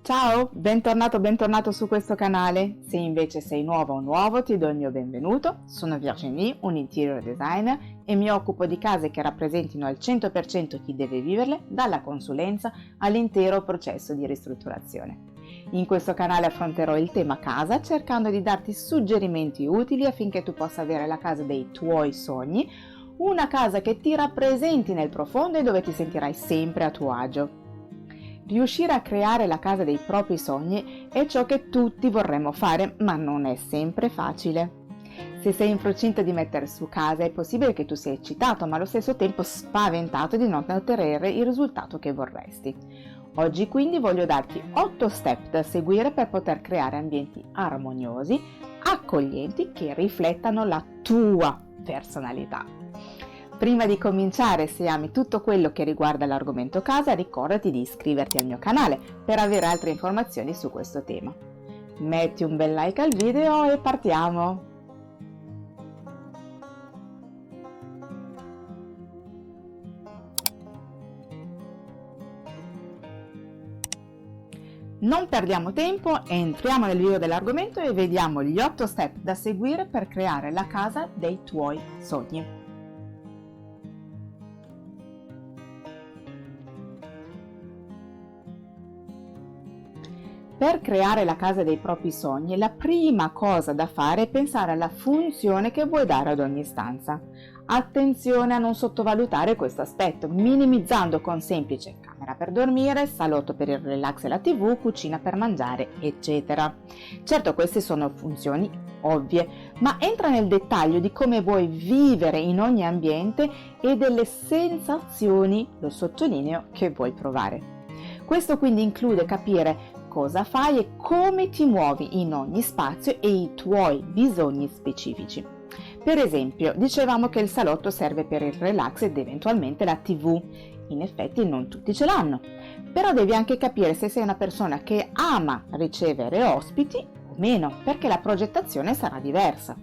Ciao, bentornato su questo canale. Se invece sei nuovo o nuovo ti do il mio benvenuto. Sono Virginie, un interior designer e mi occupo di case che rappresentino al 100% chi deve viverle, dalla consulenza all'intero processo di ristrutturazione. In questo canale affronterò il tema casa cercando di darti suggerimenti utili affinché tu possa avere la casa dei tuoi sogni, una casa che ti rappresenti nel profondo e dove ti sentirai sempre a tuo agio. Riuscire a creare la casa dei propri sogni è ciò che tutti vorremmo fare, ma non è sempre facile. Se sei in procinto di mettere su casa è possibile che tu sia eccitato, ma allo stesso tempo spaventato di non ottenere il risultato che vorresti. Oggi quindi voglio darti 8 step da seguire per poter creare ambienti armoniosi, accoglienti, che riflettano la tua personalità. Prima di cominciare, se ami tutto quello che riguarda l'argomento casa, ricordati di iscriverti al mio canale per avere altre informazioni su questo tema. Metti un bel like al video e partiamo! Non perdiamo tempo, entriamo nel vivo dell'argomento e vediamo gli 8 step da seguire per creare la casa dei tuoi sogni. Per creare la casa dei propri sogni, la prima cosa da fare è pensare alla funzione che vuoi dare ad ogni stanza. Attenzione a non sottovalutare questo aspetto, minimizzando con semplice camera per dormire, salotto per il relax e la TV, cucina per mangiare, eccetera. Certo, queste sono funzioni ovvie, ma entra nel dettaglio di come vuoi vivere in ogni ambiente e delle sensazioni, lo sottolineo, che vuoi provare. Questo quindi include capire cosa fai e come ti muovi in ogni spazio e i tuoi bisogni specifici. Per esempio, dicevamo che il salotto serve per il relax ed eventualmente la TV. In effetti non tutti ce l'hanno, però devi anche capire se sei una persona che ama ricevere ospiti o meno, perché la progettazione sarà diversa.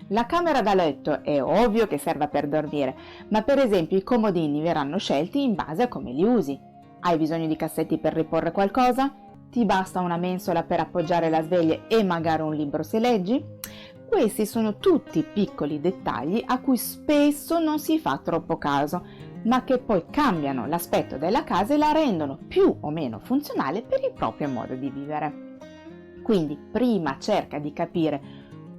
La camera da letto è ovvio che serva per dormire, ma per esempio i comodini verranno scelti in base a come li usi. Hai bisogno di cassetti per riporre qualcosa? Ti basta una mensola per appoggiare la sveglia e magari un libro se leggi? Questi sono tutti piccoli dettagli a cui spesso non si fa troppo caso, ma che poi cambiano l'aspetto della casa e la rendono più o meno funzionale per il proprio modo di vivere. Quindi prima cerca di capire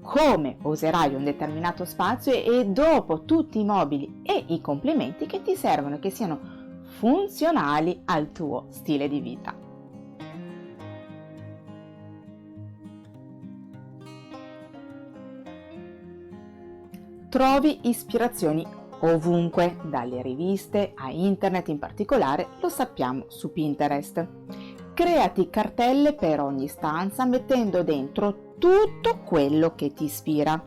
come userai un determinato spazio e dopo tutti i mobili e i complementi che ti servono, che siano funzionali al tuo stile di vita. Trovi ispirazioni ovunque, dalle riviste a internet in particolare, lo sappiamo su Pinterest. Creati cartelle per ogni stanza mettendo dentro tutto quello che ti ispira.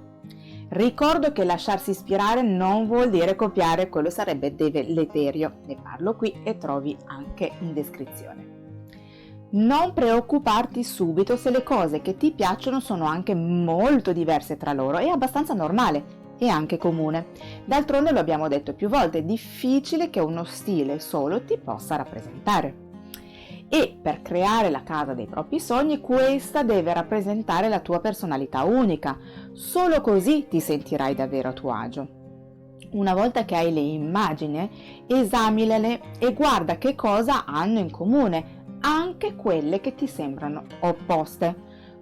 Ricordo che lasciarsi ispirare non vuol dire copiare, quello sarebbe deleterio. Ne parlo qui e trovi anche in descrizione. Non preoccuparti subito se le cose che ti piacciono sono anche molto diverse tra loro, è abbastanza normale e anche comune. D'altronde lo abbiamo detto più volte, è difficile che uno stile solo ti possa rappresentare. E per creare la casa dei propri sogni, questa deve rappresentare la tua personalità unica. Solo così ti sentirai davvero a tuo agio. Una volta che hai le immagini, esaminale e guarda che cosa hanno in comune, anche quelle che ti sembrano opposte.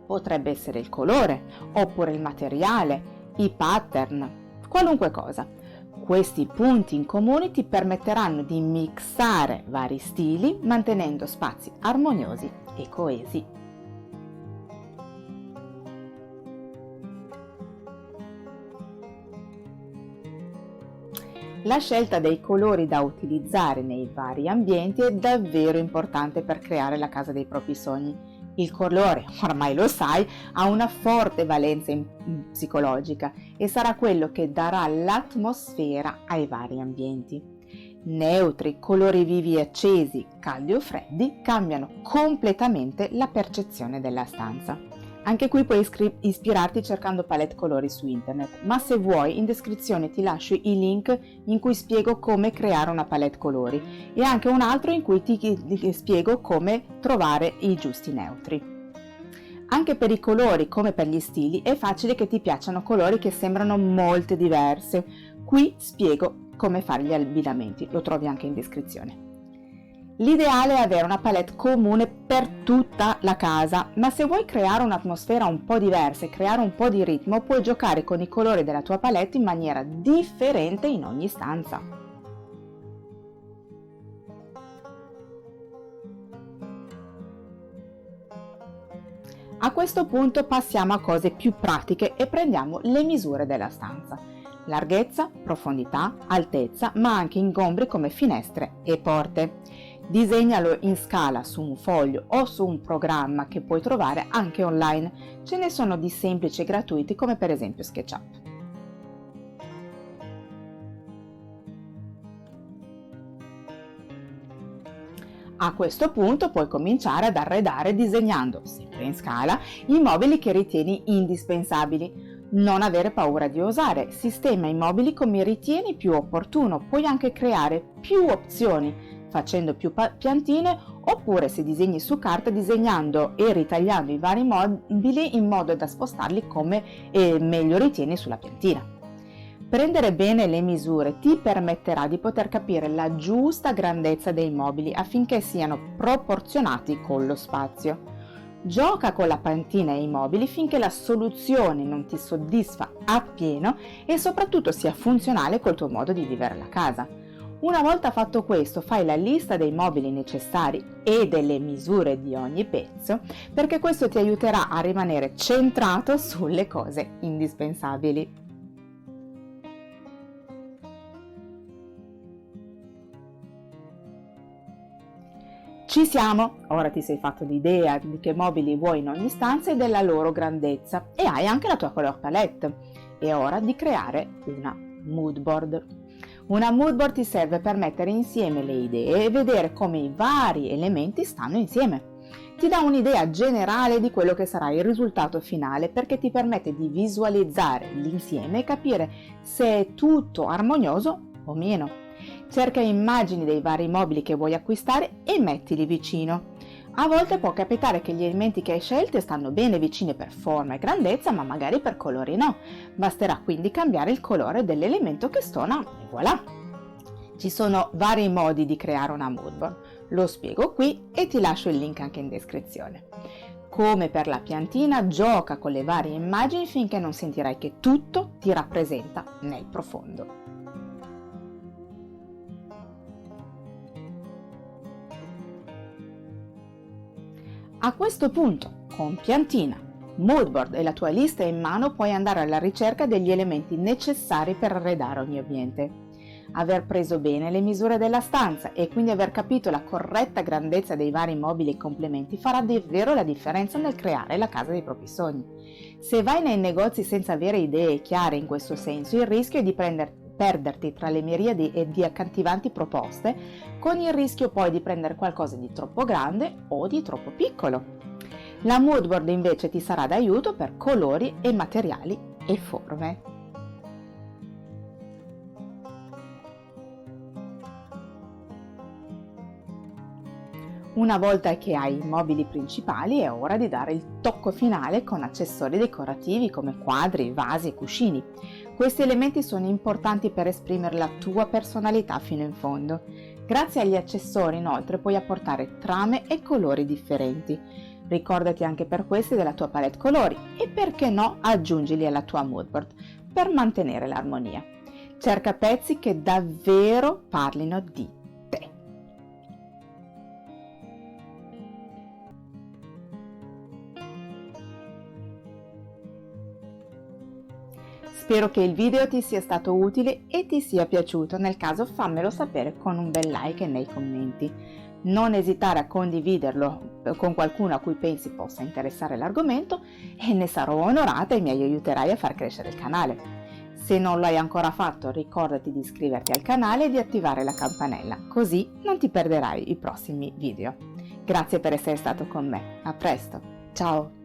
Potrebbe essere il colore, oppure il materiale, i pattern, qualunque cosa. Questi punti in comune ti permetteranno di mixare vari stili mantenendo spazi armoniosi e coesi. La scelta dei colori da utilizzare nei vari ambienti è davvero importante per creare la casa dei propri sogni. Il colore, ormai lo sai, ha una forte valenza psicologica e sarà quello che darà l'atmosfera ai vari ambienti. Neutri, colori vivi e accesi, caldi o freddi cambiano completamente la percezione della stanza. Anche qui puoi ispirarti cercando palette colori su internet, ma se vuoi in descrizione ti lascio i link in cui spiego come creare una palette colori e anche un altro in cui ti spiego come trovare i giusti neutri. Anche per i colori come per gli stili è facile che ti piacciono colori che sembrano molto diverse. Qui spiego come fare gli abbinamenti, lo trovi anche in descrizione. L'ideale è avere una palette comune per tutta la casa, ma se vuoi creare un'atmosfera un po' diversa e creare un po' di ritmo, puoi giocare con i colori della tua palette in maniera differente in ogni stanza. A questo punto passiamo a cose più pratiche e prendiamo le misure della stanza. Larghezza, profondità, altezza, ma anche ingombri come finestre e porte. Disegnalo in scala su un foglio o su un programma che puoi trovare anche online. Ce ne sono di semplici e gratuiti come per esempio SketchUp. A questo punto puoi cominciare ad arredare disegnando, sempre in scala, i mobili che ritieni indispensabili. Non avere paura di osare, sistema i mobili come ritieni più opportuno, puoi anche creare più opzioni facendo più piantine oppure se disegni su carta disegnando e ritagliando i vari mobili in modo da spostarli come meglio ritieni sulla piantina. Prendere bene le misure ti permetterà di poter capire la giusta grandezza dei mobili affinché siano proporzionati con lo spazio. Gioca con la piantina e i mobili finché la soluzione non ti soddisfa appieno e soprattutto sia funzionale col tuo modo di vivere la casa. Una volta fatto questo, fai la lista dei mobili necessari e delle misure di ogni pezzo, perché questo ti aiuterà a rimanere centrato sulle cose indispensabili. Ci siamo! Ora ti sei fatto l'idea di che mobili vuoi in ogni stanza e della loro grandezza e hai anche la tua color palette. È ora di creare una mood board. Una mood board ti serve per mettere insieme le idee e vedere come i vari elementi stanno insieme. Ti dà un'idea generale di quello che sarà il risultato finale perché ti permette di visualizzare l'insieme e capire se è tutto armonioso o meno. Cerca immagini dei vari mobili che vuoi acquistare e mettili vicino. A volte può capitare che gli elementi che hai scelto stanno bene vicini per forma e grandezza, ma magari per colori no. Basterà quindi cambiare il colore dell'elemento che stona e voilà! Ci sono vari modi di creare una mood board. Lo spiego qui e ti lascio il link anche in descrizione. Come per la piantina, gioca con le varie immagini finché non sentirai che tutto ti rappresenta nel profondo. A questo punto, con piantina, mood board e la tua lista in mano, puoi andare alla ricerca degli elementi necessari per arredare ogni ambiente. Aver preso bene le misure della stanza e quindi aver capito la corretta grandezza dei vari mobili e complementi farà davvero la differenza nel creare la casa dei propri sogni. Se vai nei negozi senza avere idee chiare in questo senso, il rischio è di perderti tra le miriadi e di accattivanti proposte, con il rischio poi di prendere qualcosa di troppo grande o di troppo piccolo. La mood board invece ti sarà d'aiuto per colori e materiali e forme. Una volta che hai i mobili principali è ora di dare il tocco finale con accessori decorativi come quadri, vasi e cuscini. Questi elementi sono importanti per esprimere la tua personalità fino in fondo. Grazie agli accessori inoltre puoi apportare trame e colori differenti. Ricordati anche per questi della tua palette colori e perché no aggiungili alla tua mood board per mantenere l'armonia. Cerca pezzi che davvero parlino di te. Spero che il video ti sia stato utile e ti sia piaciuto, nel caso fammelo sapere con un bel like e nei commenti. Non esitare a condividerlo con qualcuno a cui pensi possa interessare l'argomento e ne sarò onorata e mi aiuterai a far crescere il canale. Se non l'hai ancora fatto, ricordati di iscriverti al canale e di attivare la campanella, così non ti perderai i prossimi video. Grazie per essere stato con me, a presto, ciao!